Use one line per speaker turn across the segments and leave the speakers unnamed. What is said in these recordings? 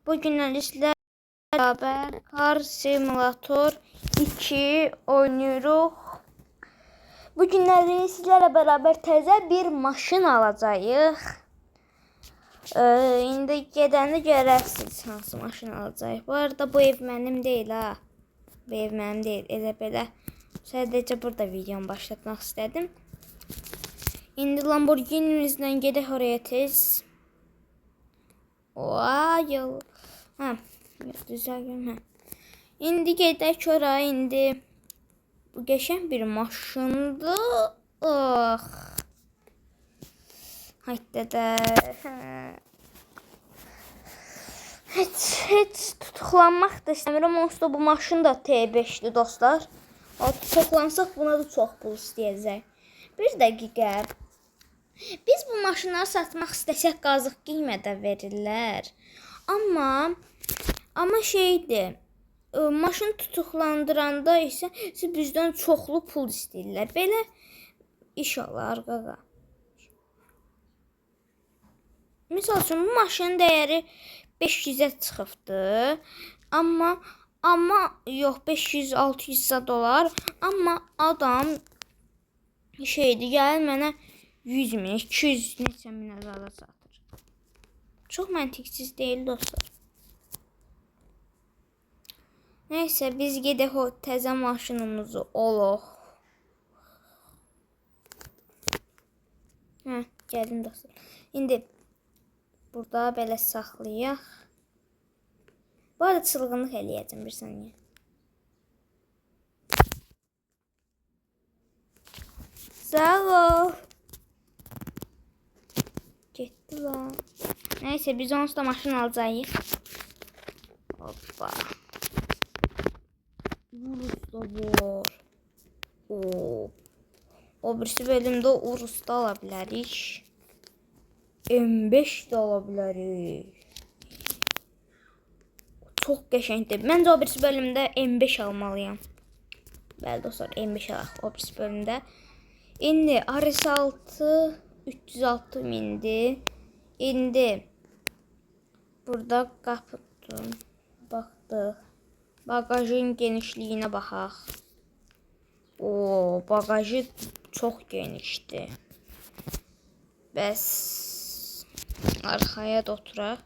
Bu günlər sizlərlə beraber Car Simulator 2 oynuyoruz. Bu günləri sizlərlə beraber təzə bir maşın alacağıq. İndi gedəndə görərsiniz hansı maşın alacağıq. Bu arada bu ev mənim deyil ha. Bu ev mənim deyil. Elə belə sadəcə burada videomu başlatmaq istədim. İndi Lamborghini'mizdən gedək oraya tez. Vay. Ha, güzel görünmə. İndi gedək oraya indi. Bu geçen bir maşındır. Oh. Haydi de. Hiç tutuklanmaq da istəmirəm. Onsuz da bu maşın da T5'dir dostlar. O tutuklansaq buna da çox pul istəyəcək. Bir dəqiqə. Biz bu maşınları satmaq istəsək qazıq qiymədə verirlər. Amma şeydir. Maşın tutuklandıranda isə bizdən çoxlu pul istəyirlər. Belə iş olar qaqa. Misal üçün bu maşının dəyəri 500-ə çıxıbdı. Amma yox 500-600 dolar. Amma adam şeydir, gəlir mənə 100 min, 200 neçə min azada satır. Çox məntiqsiz deyil dostlar. Neyse biz gedək o təzə maşınımızı oluq. Gəldim dostlar. İndi burada belə saxlayaq. Bu arada çılğınlıq eləyəcəm bir saniyə. Sağ ol. Getdi lan. Neyse biz onsuz da maşın alacağıq. Hoppa. Urus da var. O birisi bölümde Urus da ala bilərik. M5 de ala bilərik. Çox qəşəngdir. Məncə o birisi bölümdə M5 almalıyam. Bəli dostlar, M5 alaq o birisi bölümdə. İndi RS6 306 mindir. İndi burada qapıdım. Baxdıq. Bagajın genişliyinə baxaq. Bagajı çox genişdir. Bəs arxaya da oturaq.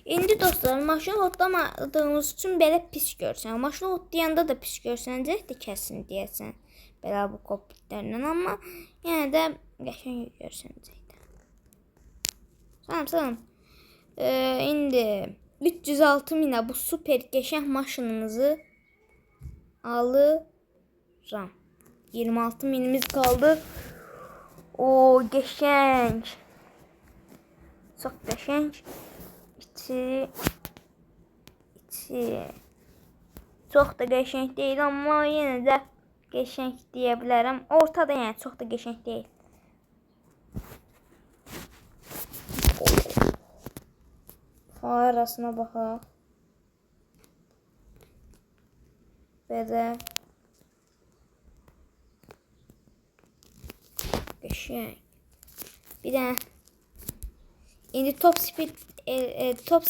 İndi dostlar, maşını hotlamadığımız üçün belə pis görsən. Maşını hotlayanda da pis görsənəcək də kəsin deyəsən. Belə bu kokpitlərlə, amma yenə də qəşəng görsənəcək də. Tamam. İndi 306 minə bu super qəşəng maşınımızı alıram. 26 minimiz qaldı. Qəşəng. Çox qəşəng. İçi. Çox da qəşəng deyil, amma yenə də qəşəng deyə bilərəm. Ortada yəni çox da qəşəng deyil. Arasına baxaq. Belə qəşəng. Bir də indi top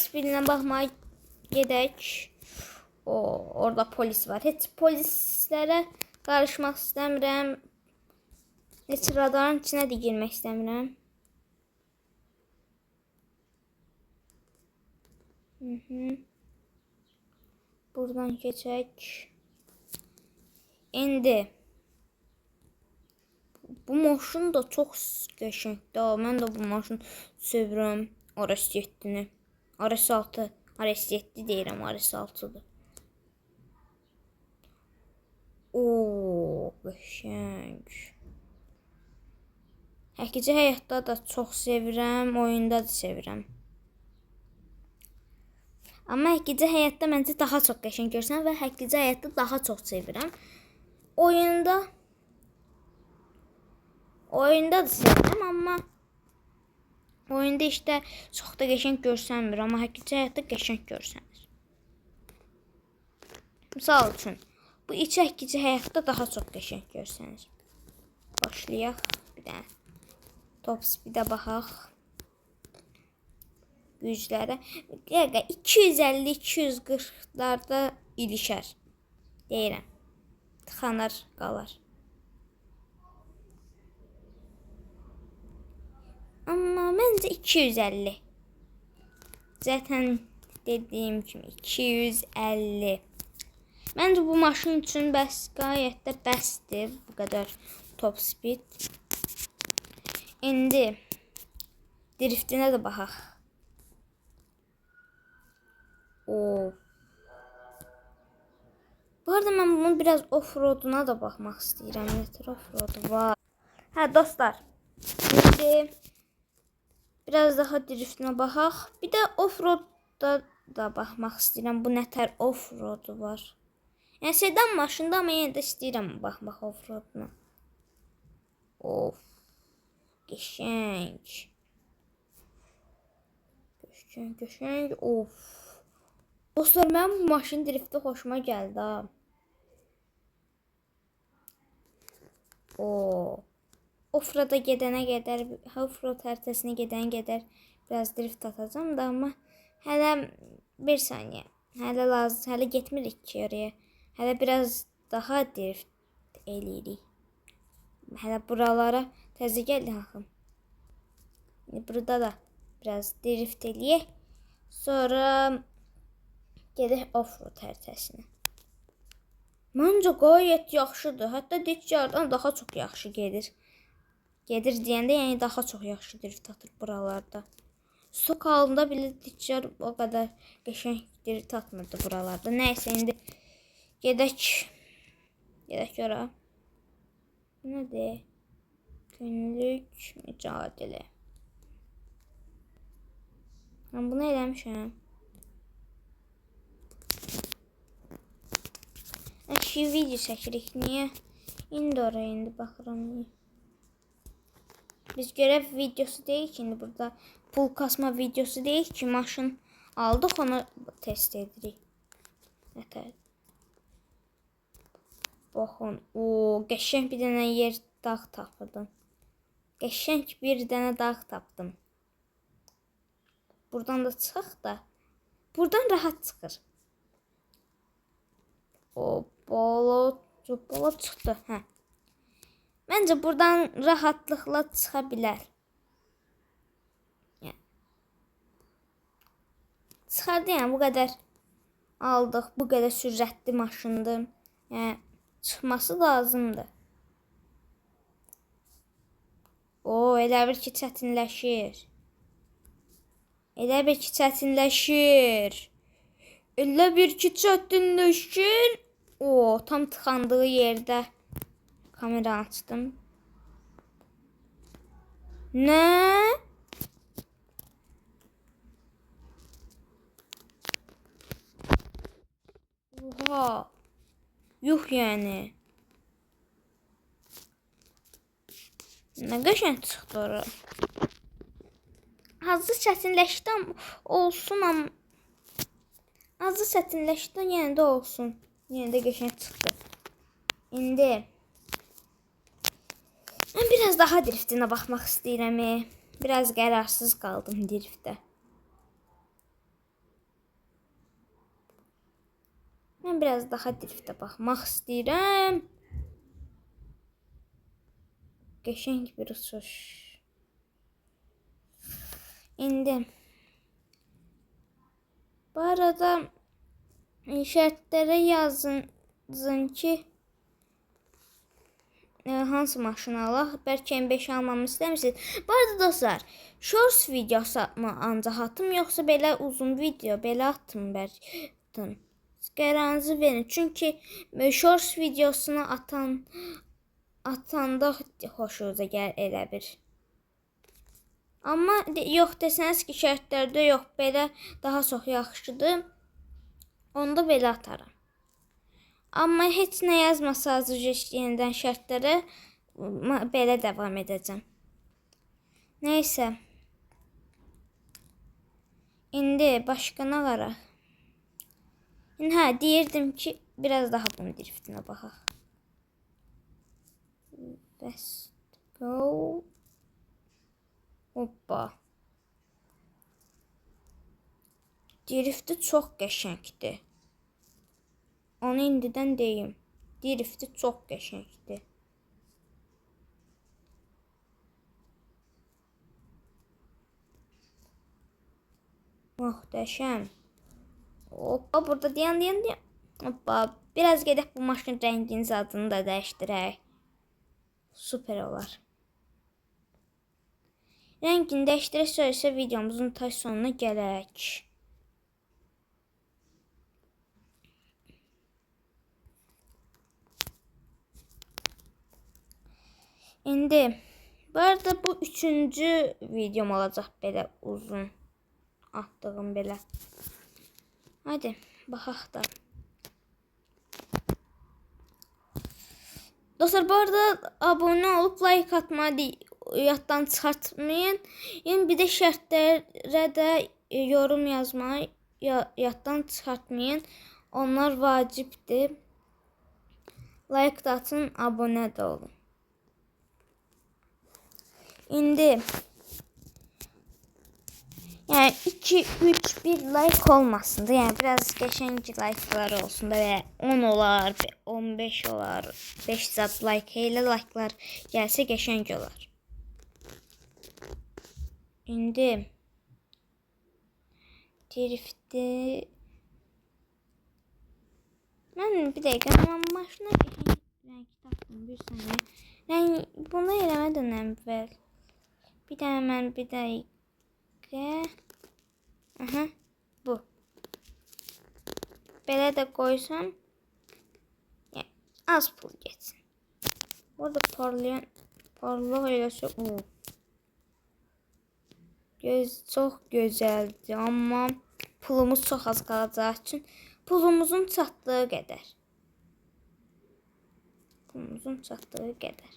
speedinə baxmaya gedək. Orada polis var. Heç polislərə qarışmaq istəmirəm. Heç radarın içinə də girmək istəmirəm. Buradan keçək. İndi bu maşın da çox qəşəngdir. Mən də bu maşını sevirəm. RS7-ni. RS6. RS7 deyirəm, RS6-dır. Qəşəng. Həqiqi həyatda da çox sevirəm, oyunda da sevirəm. Amma həqiqi həyatda məncə daha çox qəşəng görsən və həqiqi həyatda daha çox sevirəm. Oyunda da sevirəm, amma oyunda işte çox da qəşəng görsənmir, amma həqiqi həyatda qəşəng görsənir. Misal üçün, bu içi həqiqi həyatda daha çox qəşəng görsənir. Başlayaq bir dənə. Top speed'e baxaq. güclərə. Dəqiqə 250-240-larda ilişər. Deyirəm. Tıxanar, qalar. Amma məncə 250. Zaten dediyim kimi 250. Məncə bu maşın üçün gayet də bəsdir bu qədər top speed. İndi driftinə də baxaq. Bu arada mən bunun biraz off-roaduna da baxmaq istəyirəm. Nətər off-roadu var? Hə dostlar. İndi biraz daha driftinə baxaq. Bir də off-roadda da baxmaq istəyirəm. Bu nətər off-roadu var? Yəni sedan maşında amma yenə də istəyirəm baxmaq off-roaduna. Of. Qəşəng. Qəşəng. Of. Dostlar, mənim bu maşın drifti xoşuma gəldi ha. Off-roada gedənə qədər, off-road həritəsinə gedənə qədər biraz drift atacağım da, amma hələ bir saniyə. Hələ getmirik ki oraya. Hələ biraz daha drift eləyirik. Hələ buralara təzə gəldi axım. Burada da biraz drift eləyək. Sonra gedək off-road həritəsinə. Məncə gayet yaxşıdır. Hətta Ditcardan daha çox yaxşı gedir. Gedir deyəndə, yəni daha çox yaxşı drift atır buralarda. Stok halında belə Ditcar o qədər qəşəng drift atmırdı buralarda. Nəysə, indi gedək. Gedək ora. Nədir? Günlük mücadilə. Mən bunu eləmişəm. Əşi video çəkirik. Niyə? İndi oraya indi baxıram. Biz görəv videosu deyik ki, indi burada pul kasma videosu deyik ki, maşın aldıq, onu test edirik. Nətər? Baxın, qəşəng bir dənə yer dağ tapdım. Qəşəng bir dənə dağ tapdım. Buradan da çıxaq da. Buradan rahat çıxır. Bala çıxdı. Hə. Məncə buradan rahatlıqla çıxa bilər. Çıxardı, yəni bu qədər aldıq. Bu qədər sürətli maşındır. Yəni çıxması lazımdır. Elə bir ki çətinləşir. Elə bir ki çətinləşir. Elə bir ki çətinləşir. Tam tıxandığı yerdə kamera açdım. Nə? Oha. Yuh yəni. Nə qəşəng çıxdı ora. Azı çətinləşdi olsun, amma azı çətinləşdi, yenə də olsun. Yenə də qəşəng çıxdı. İndi mən biraz daha driftinə baxmaq istəyirəm. Biraz qərarsız qaldım driftdə. Mən biraz daha driftə baxmaq istəyirəm. Qəşəng bir uçuş. İndi bu arada şərtlərə yazın ki hansı maşını alaq? Bəlkə M5 almamı istəmirsiniz. Bu arada dostlar, shorts videosu mı ancaq atım, yoxsa belə uzun video belə atım bəlkə? Qərarınızı verin. Çünki shorts videosunu atanda xoşunuza gəlir elə bir. Amma yox desəniz ki, şərtlərdə yox, belə daha çox yaxşıdır. Onda belə atarım. Amma heç nə yazmasanız yenidən şərtlərə belə davam edəcəm. Nəysə. İndi başqa nə var? Hə, deyirdim ki, biraz daha bunun driftinə baxaq. Let's go. Hoppa. Drifti çox qəşəngdir. Onu indidən deyim. Drifti çox qəşəngdir. Muhteşem. Hoppa burada diyan. Hoppa. Biraz gedək bu maşın rənginin adını da dəyişdirək. Süper olar. Rəngini dəyişdirək sonra videomuzun ta sonuna gələk. İndi bu arada bu 3-cü videom olacaq belə uzun atdığım belə. Hadi baxaq da. Dostlar bu arada abone olup like atmayı yaddan çıxartmayın. Yəni bir də şərtlərə də yorum yazmayı yaddan çıxartmayın. Onlar vacibdir. Like da atın, abone də olun. İndi yani 2, 3, 1 like olmasın da yani biraz qəşəng like'lar olsun da ve 10 olar, 15 olar, 5 zat like elə like'lar gəlsə qəşəng olar. İndi drifti ben bir dəqiqə maşına bir renk taktım bir saniye. Yani bunu eləmədən əvvəl bir də hemen bir dəqiqə. Aha, bu. Belə də qoysam yani az pul geçsin. Burada parlaq eləsə çox gözəldir, amma pulumuz çox az qalacağı üçün pulumuzun çatdığı qədər. Pulumuzun çatdığı qədər.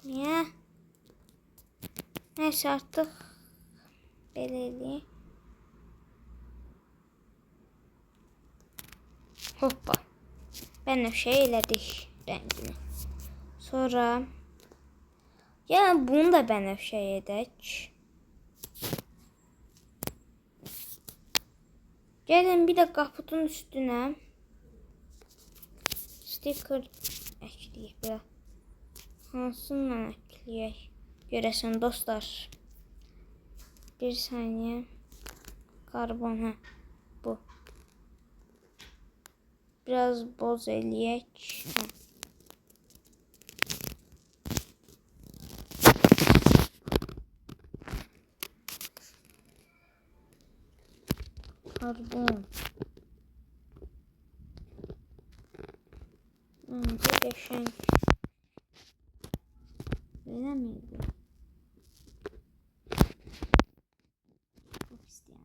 Niye? Neyse artık belirli. Hoppa. Ben de şey elədik rengini. Sonra yani bunu da benefşe edək. Gelin bir de kaputun üstüne sticker ekleyək biraz. Hansından ekleyək? Görəsən dostlar. Bir saniye. Karbon bu. Biraz boz eləyək. Karbon. Bence qəşəng. Öyle miydi? Çok isteyen.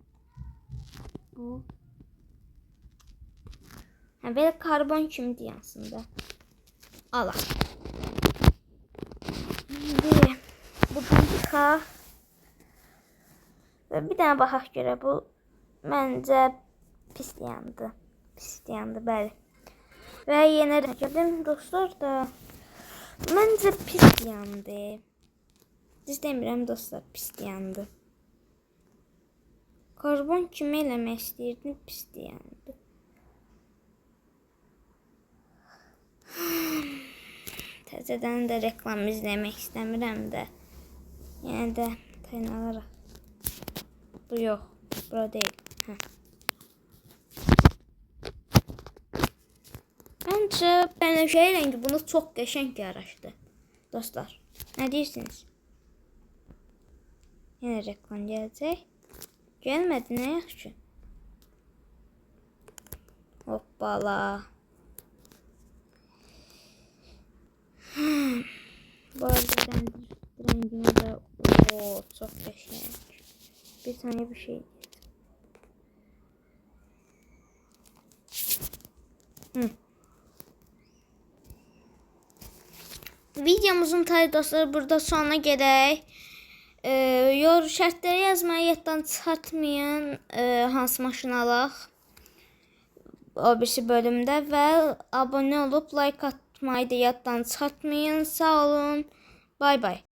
Bu. Ha, böyle karbon kimdi yansında. Allah. Şimdi bu yıka. Ve bir tane bakaq göre bu bence pis yandı. Pis yandı bəli. Ve yine gördüm dostlar da bence pis yandı. Düz demirəm dostlar, pis yandı. Karbon kimi eləmək istəyirdim, pis yandı. Təzədən də reklam izləmək istəmirəm də. Yəni də taynalaraq. Bu yox, bura deyil. Bence bənövşə rəngi bunu çox qəşəng yaraşdı. Dostlar, nə deyirsiniz? Yenə reklam gələcək. Gəlmədi, nə yaxşı. Hoppala. Bu arada rengine de çok qəşəng. Bir tane bir şey. Videomuzun tarzı dostlar burada sonuna gedək. Şərtləri yazmayı yaddan çıxartmayın. Hansı maşın alaq o birisi bölümdə və abone olub like atmayı da yaddan çıxartmayın. Sağ olun. Bay bay.